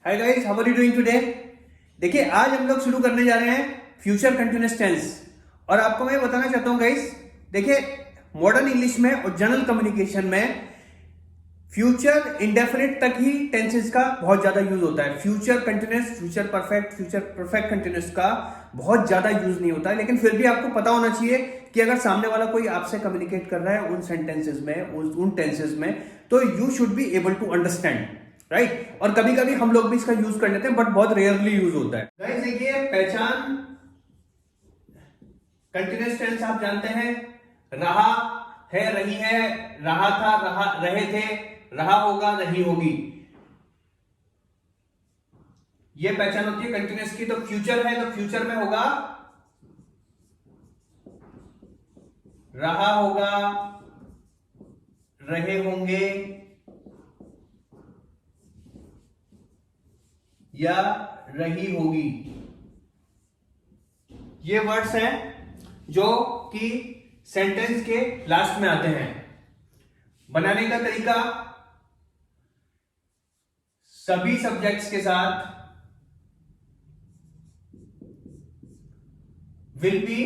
Hi guys, how are you doing today. देखिए, आज हम लोग शुरू करने जा रहे हैं फ्यूचर कंटिन्यूअस टेंस। और आपको मैं बताना चाहता हूं गाइस, देखिए मॉडर्न इंग्लिश में और जनरल कम्युनिकेशन में फ्यूचर इंडेफिनिट तक ही टेंसेस का बहुत ज्यादा यूज होता है। Future continuous, future perfect continuous का बहुत ज्यादा यूज नहीं होता है। लेकिन फिर भी आपको पता होना चाहिए कि अगर सामने वाला कोई आपसे कम्युनिकेट कर रहा है उन सेंटेंसेस में, उन टेंसेस में, तो you should be able to understand, right. और कभी कभी हम लोग भी इसका यूज कर लेते हैं, बट बहुत रेयरली यूज होता है। गाइस देखिए, पहचान कंटिन्यूअस टेंस आप जानते हैं, रहा है, रही है, रहा था, रहे थे, रहा होगा, रही होगी। ये पहचान होती है कंटिन्यूअस की। तो फ्यूचर है तो फ्यूचर में होगा रहा होगा, रहे होंगे या रही होगी। ये वर्ड्स हैं जो कि सेंटेंस के लास्ट में आते हैं। बनाने का तरीका सभी सब्जेक्ट्स के साथ will be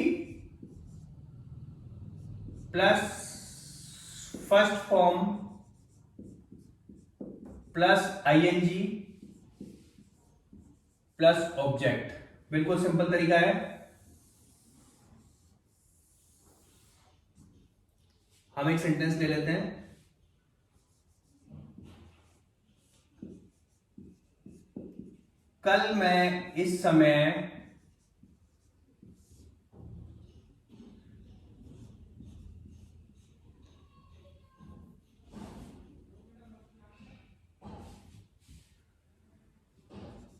plus first form plus ING plus object. बिल्कुल सिंपल तरीका है। हम एक सेंटेंस ले लेते हैं। कल मैं इस समय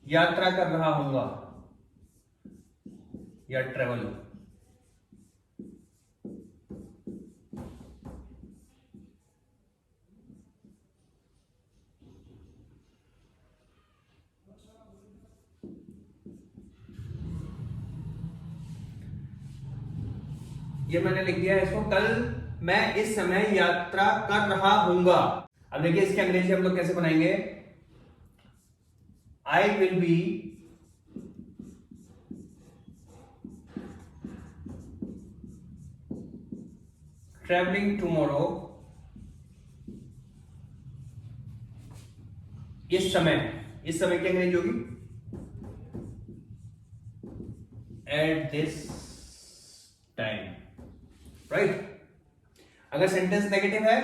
यात्रा कर रहा हूंगा या ट्रेवल। ये मैंने लिख दिया है इसको, कल मैं इस समय यात्रा कर रहा हूंगा। अब देखिए इसके अंग्रेजी हम लोग कैसे बनाएंगे। आई विल बी ट्रेवलिंग टुमारो। इस समय की अंग्रेजी होगी एट दिस टाइम, राइट। अगर सेंटेंस नेगेटिव है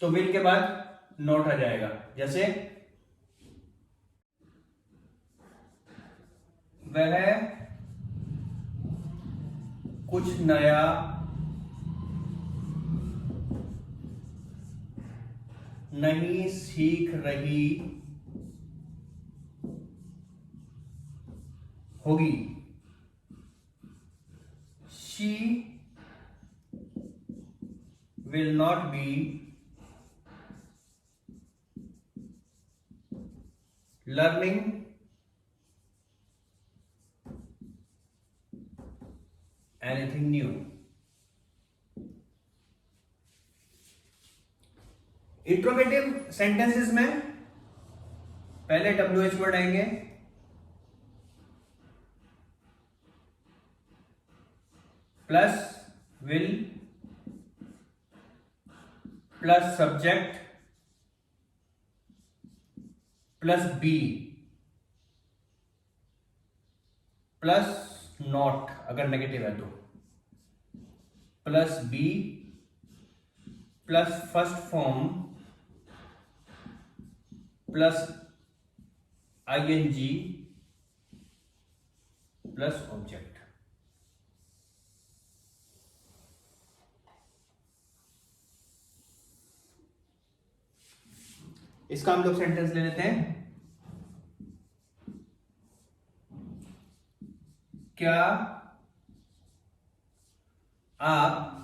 तो विल के बाद नॉट आ जाएगा। जैसे वह कुछ नया नहीं सीख रही होगी। She will not be learning anything new. Interrogative sentences में पहले WH वर्ड आएंगे, plus will plus subject plus be plus not अगर नेगेटिव है तो, plus be plus first form plus ING plus object. इसका हम लोग सेंटेंस ले लेते हैं। क्या आप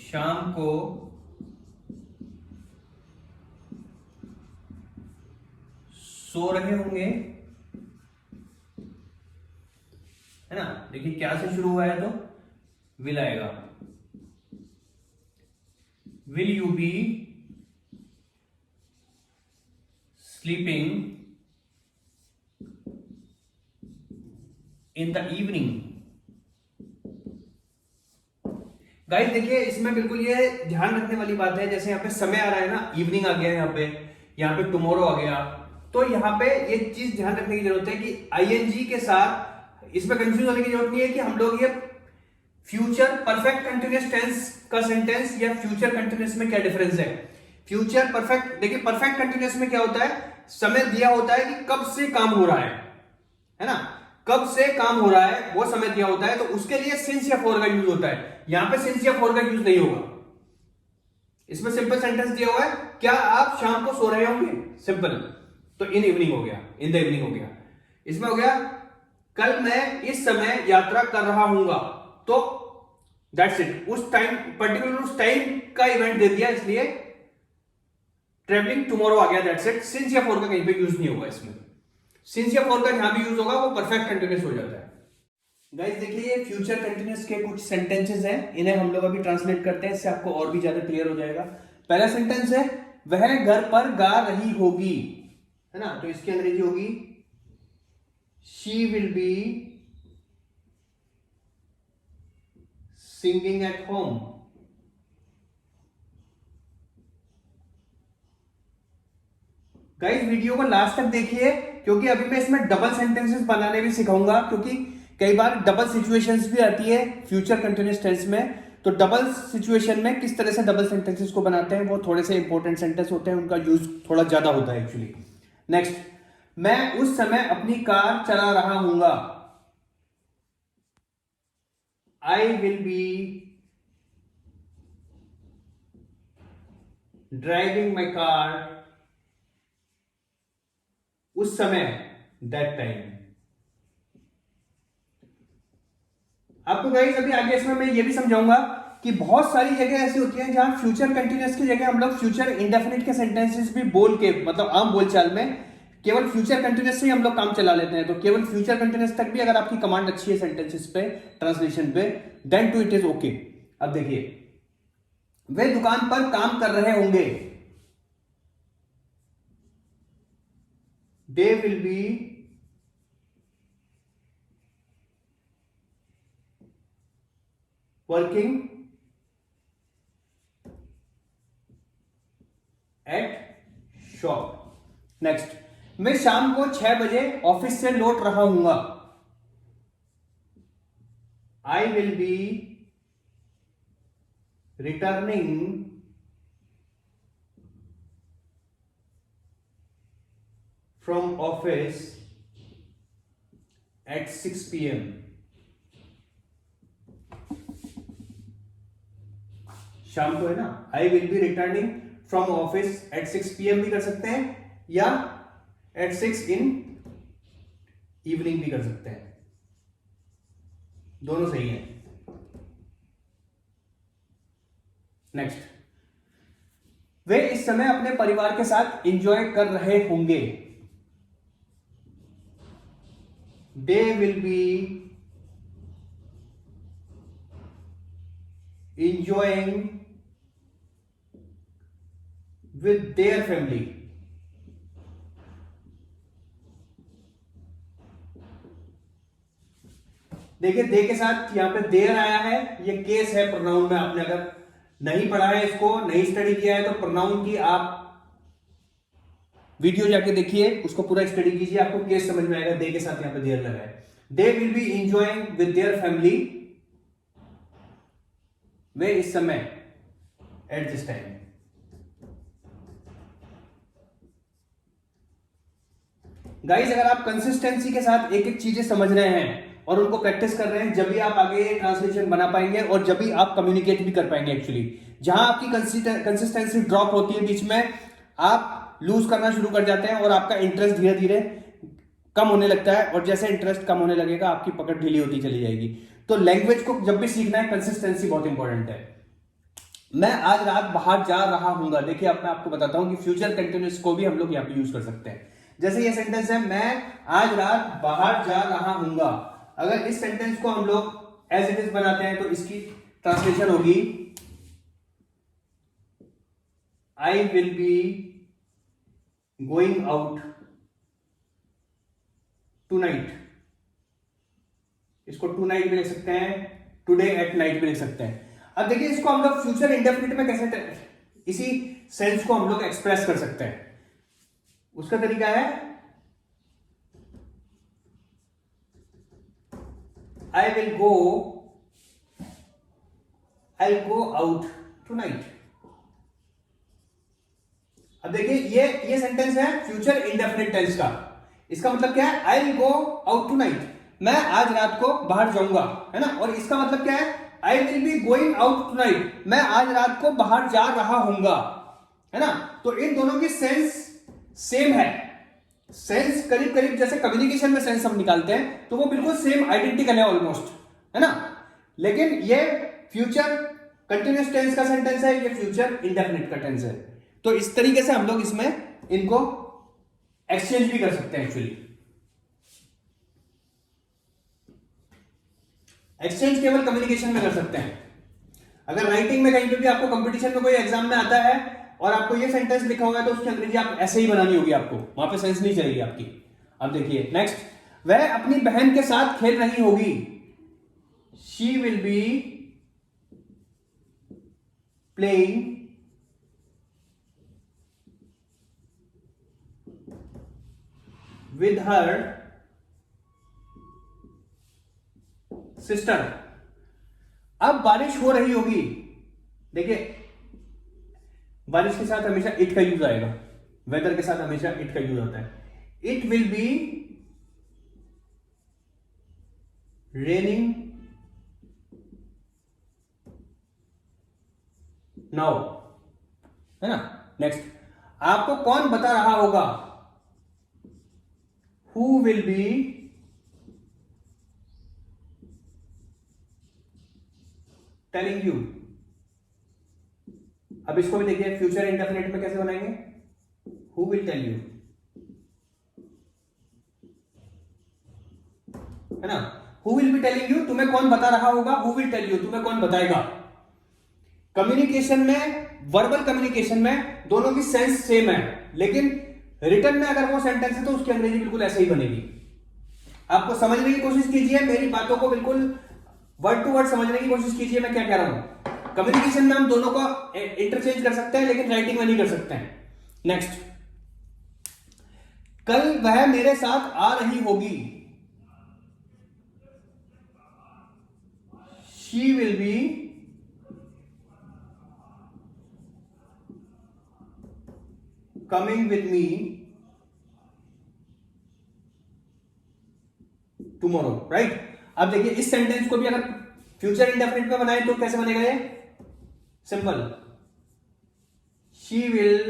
शाम को सो रहे होंगे, है ना। देखिए क्या से शुरू हुआ है तो विल आएगा। Will you B sleeping in the evening. Guys देखिए इसमें बिल्कुल ये ध्यान रखने वाली बात है, जैसे यहाँ पे समय आ रहा है ना, इवनिंग आ गया यहाँ पे टुमारो आ गया, तो यहाँ पे ये चीज ध्यान रखने की जरूरत है कि आईएनजी के साथ इसमें कंफ्यूज होने की जरूरत नहीं है कि हम लोग ये फ्यूचर परफेक्ट कंटिन्यूअस टेंस का सेंटेंस या फ्यूचर कंटिन्यूअस में क्या डिफरेंस है। फ्यूचर परफेक्ट, देखिए परफेक्ट कंटिन्यूअस में क्या होता है, समय दिया होता है कि कब से काम हो रहा है ना, कब से काम हो रहा है वो समय दिया होता है, तो उसके लिए सिंस या फॉर का यूज होता है। यहां पे सिंस या फॉर का यूज नहीं होगा, इसमें सिंपल सेंटेंस दिया हुआ है, क्या आप शाम को सो रहे होंगे, सिंपल, तो इन इवनिंग हो गया, इन द इवनिंग हो गया। इसमें हो गया कल मैं इस समय यात्रा कर रहा हूंगा, तो दैट्स इट, उस टाइम पर्टिकुलर उस टाइम का इवेंट दे दिया, इसलिए ट्रेवलिंग टुमारो आ गया, दैट्स इट। सिंस या फॉर का कहीं पे यूज नहीं होगा इसमें, सिंस या फॉर का जहां भी यूज होगा वो परफेक्ट कंटिन्यूअस हो जाता है। गाइस देखिए ये फ्यूचर कंटिन्यूअस के कुछ सेंटेंसेस हैं, इन्हें हम लोग अभी ट्रांसलेट करते हैं, इससे आपको और भी ज्यादा क्लियर हो जाएगा। पहला सेंटेंस है वह घर पर गा रही होगी, है ना, तो इसकी अंग्रेजी होगी she will be singing at home. Guys video को लास्ट तक देखिए, क्योंकि अभी मैं इसमें डबल सेंटेंसेस बनाने भी सिखाऊंगा, क्योंकि कई बार डबल सिचुएशंस भी आती है फ्यूचर कंटिन्यूअस टेंस में, तो डबल सिचुएशन में किस तरह से डबल सेंटेंसेस को बनाते हैं, वो थोड़े से इंपॉर्टेंट सेंटेंस होते हैं, उनका यूज थोड़ा ज्यादा होता है एक्चुअली। नेक्स्ट, मैं उस समय अपनी कार चला रहा हूंगा, I will be driving my car उस समय, दैट टाइम। आपको गाइस अभी आगे इसमें मैं ये भी समझाऊंगा कि बहुत सारी जगह ऐसी होती हैं जहां फ्यूचर कंटिन्यूअस की जगह हम लोग फ्यूचर इंडेफिनिट के सेंटेंसेस भी बोल के, मतलब आम बोलचाल में केवल फ्यूचर कंटिन्यूअस से ही हम लोग काम चला लेते हैं, तो केवल फ्यूचर कंटिन्यूअस तक भी अगर आपकी कमांड अच्छी है सेंटेंसेस पे, ट्रांसलेशन पे, then too it is okay. अब देखिए वे दुकान पर काम कर रहे होंगे, they will be working at shop। Next, मैं शाम को 6 बजे ऑफिस से लौट रहा हूंगा, I will be returning from office at 6 PM। शाम को है ना, आई will B returning from office at 6 PM भी कर सकते हैं, या एट 6 इन इवनिंग भी कर सकते हैं, दोनों सही है। नेक्स्ट, वे इस समय अपने परिवार के साथ एंजॉय कर रहे होंगे, they will be enjoying with their family। देखिए दे के साथ यहां पे देर आया है, ये केस है प्रोनाउन में। आपने अगर नहीं पढ़ा है, इसको नहीं स्टडी किया है, तो प्रोनाउन की आप वीडियो जाके देखिए, उसको पूरा स्टडी कीजिए, आपको केस समझ में आएगा। दे के साथ यहां पे देयर लगा है, they will be enjoying with their family, वे इस समय, एट दिस टाइम। गाइस अगर आप कंसिस्टेंसी के साथ एक एक चीजें समझ रहे हैं और उनको प्रैक्टिस कर रहे हैं, जब भी आप आगे ट्रांसलेशन बना पाएंगे और जब भी आप कम्युनिकेट भी कर पाएंगे। एक्चुअली जहां आपकी कंसिस्टेंसी ड्रॉप होती है बीच में, आप लूज करना शुरू कर जाते हैं और आपका इंटरेस्ट धीरे धीरे कम होने लगता है, और जैसे इंटरेस्ट कम होने लगेगा आपकी पकड़ ढीली होती चली जाएगी। तो लैंग्वेज को जब भी सीखना है, कंसिस्टेंसी बहुत इंपॉर्टेंट है। मैं आज रात बाहर जा रहा हूंगा, देखिए मैं आपको बताता हूं कि फ्यूचर कंटिन्यूअस को भी हम लोग यहां पे यूज कर सकते हैं। जैसे ये सेंटेंस है, मैं आज रात बाहर जा रहा हूंगा, अगर इस सेंटेंस को हम लोग एज इट इज बनाते हैं तो इसकी ट्रांसलेशन होगी I will be going out tonight, इसको टू नाइट भी लिख सकते हैं, टुडे एट नाइट भी लिख सकते हैं। अब देखिए इसको हम लोग फ्यूचर इंडेफिनिट में कैसे इसी सेंस को हम लोग एक्सप्रेस कर सकते हैं। उसका तरीका है I will go out tonight. अब देखिए ये सेंटेंस है फ्यूचर इंडेफिनिट टेंस का। इसका मतलब क्या है, I will go out tonight, मैं आज रात को बाहर जाऊंगा, है ना। और इसका मतलब क्या है, I will be going out tonight, मैं आज रात को बाहर जा रहा हूंगा, है ना। तो इन दोनों की सेंस सेम है, सेंस करीब करीब जैसे कम्युनिकेशन में सेंस हम निकालते हैं तो वो बिल्कुल सेम आइडेंटिकल है ऑलमोस्ट, है ना। लेकिन ये फ्यूचर कंटिन्यूअस टेंस का सेंटेंस है, ये फ्यूचर इंडेफिनिट का टेंस है। तो इस तरीके से हम लोग इसमें इनको एक्सचेंज भी कर सकते हैं। एक्चुअली एक्सचेंज केवल कम्युनिकेशन में कर सकते हैं। अगर राइटिंग में कहीं पे भी आपको कंपटीशन में कोई एग्जाम में आता है और आपको ये सेंटेंस लिखा होगा तो उसकी अंग्रेजी आप ऐसे ही बनानी होगी, आपको वहां पे सेंस नहीं चलेगी आपकी। अब देखिए नेक्स्ट, वह अपनी बहन के साथ खेल रही होगी, she will be playing with her sister. अब बारिश हो रही होगी, देखिए बारिश के साथ हमेशा इट का यूज आएगा, वेदर के साथ हमेशा इट का यूज होता है। It will be raining now, है ना। नेक्स्ट, आपको कौन बता रहा होगा, who will be telling you. अब इसको भी देखिए फ्यूचर इंडेफिनिट में कैसे बनाएंगे, हु विल टेल यू, है ना। Who will be telling you, तुम्हें कौन बता रहा होगा, हु विल टेल यू, तुम्हें कौन बताएगा। कम्युनिकेशन में, वर्बल कम्युनिकेशन में दोनों की सेंस सेम है, लेकिन रिटर्न में अगर वो सेंटेंस है तो उसकी अंग्रेजी बिल्कुल ऐसे ही बनेगी। आपको समझने की कोशिश कीजिए, मेरी बातों को बिल्कुल वर्ड टू वर्ड समझने की कोशिश कीजिए मैं क्या कह रहा हूं। कम्युनिकेशन में हम दोनों को इंटरचेंज कर सकते हैं, लेकिन राइटिंग में नहीं कर सकते हैं। नेक्स्ट, कल वह मेरे साथ आ रही होगी, she will be coming with me tomorrow, right. अब देखिए इस सेंटेंस को भी अगर फ्यूचर इंडेफिनिट में बनाए तो कैसे बनेगा ये, simple, she will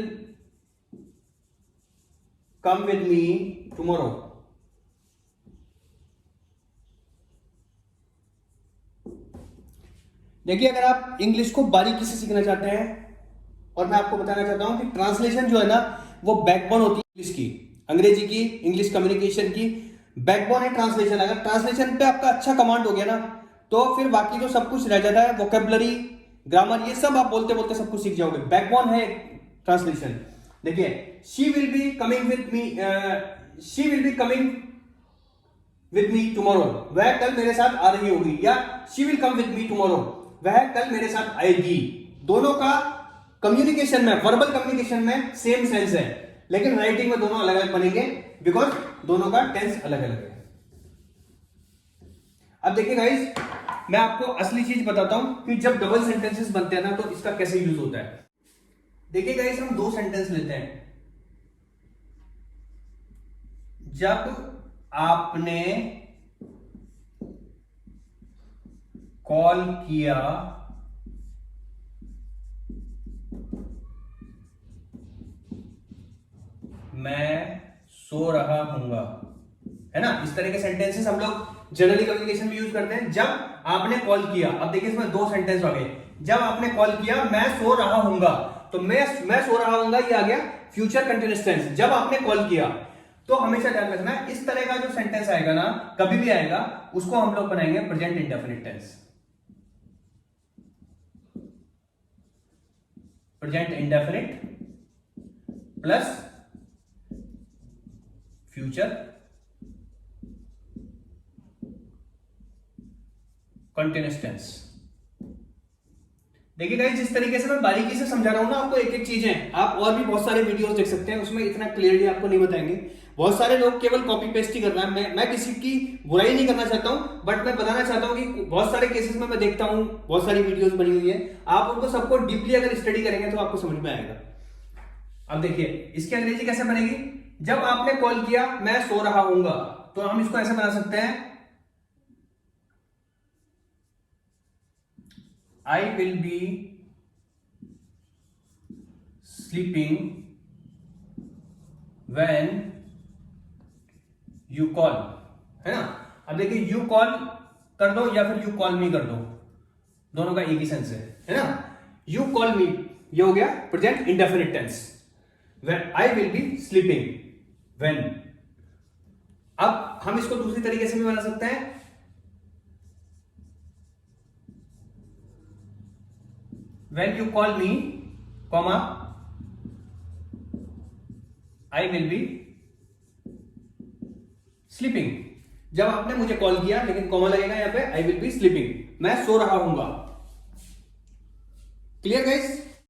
come with me tomorrow. देखिए अगर आप इंग्लिश को बारीकी से सीखना चाहते हैं, और मैं आपको बताना चाहता हूं कि ट्रांसलेशन जो है ना वो बैकबोन होती है इंग्लिश की, अंग्रेजी की, इंग्लिश कम्युनिकेशन की बैकबोन है ट्रांसलेशन। अगर ट्रांसलेशन पे आपका अच्छा कमांड हो गया ना तो फिर बाकी जो सब कुछ रह जाता है, वोकैबुलरी, ग्रामर, ये सब आप बोलते बोलते सब कुछ सीख जाओगे। बैकबोन है ट्रांसलेशन। देखिए she will be coming with me, she will be coming with me tomorrow, वह कल मेरे साथ आ रही होगी, या she will come with me tomorrow, वह कल मेरे साथ आएगी। दोनों का कम्युनिकेशन में, वर्बल कम्युनिकेशन में सेम सेंस है, लेकिन राइटिंग में दोनों अलग अलग बनेंगे बिकॉज दोनों का टेंस अलग अलग है। अब देखिए गाइस, मैं आपको असली चीज बताता हूं कि जब डबल सेंटेंसेस बनते हैं ना तो इसका कैसे यूज होता है। देखिए गाइस, हम दो सेंटेंस लेते हैं। जब आपने कॉल किया मैं सो रहा हूंगा, है ना। इस तरह के सेंटेंसेस हम लोग जनरली कम्युनिकेशन में यूज करते हैं। जब आपने कॉल किया, अब देखिए इसमें दो सेंटेंस आ गए। जब आपने कॉल किया मैं सो रहा हूंगा, तो मैं सो रहा हूंगा ये आ गया फ्यूचर कंटीन्यूअस टेंस। जब आपने कॉल किया, तो हमेशा ध्यान रखना है इस तरह का जो सेंटेंस आएगा ना, कभी भी आएगा, उसको हम लोग बनाएंगे present indefinite tense. Present indefinite plus future continuous tense. देखिए गाइस, जिस तरीके से मैं बारीकी से समझा रहा हूं ना आपको एक एक चीजें, आप और भी बहुत सारे वीडियोस देख सकते हैं, उसमें इतना क्लियरली आपको नहीं बताएंगे। बहुत सारे लोग केवल कॉपी पेस्ट ही कर रहे हैं। मैं किसी की बुराई नहीं करना चाहता हूं, बट मैं बताना चाहता हूं कि बहुत सारे केसेस में मैं देखता हूं, बहुत सारी वीडियोस बनी हुई है, आप उनको सबको डीपली अगर स्टडी करेंगे तो आपको समझ में आएगा। अब देखिए इसकी अंग्रेजी कैसे बनेगी। जब आपने कॉल किया मैं सो रहा हूंगा, तो हम इसको ऐसे बना सकते हैं, I will be sleeping when you call, है ना। अब देखिए यू कॉल कर दो या फिर यू कॉल मी कर दो, दोनों का एक ही सेंस है ना। यू कॉल मी ये हो गया present indefinite tense. When I will be sleeping when। अब हम इसको दूसरी तरीके से भी बना सकते हैं, when you call me, comma, I will be sleeping। जब आपने मुझे कॉल किया लेकिन कॉमा लगेगा यहां पे, I will be sleeping, मैं सो रहा हूंगा। Clear guys.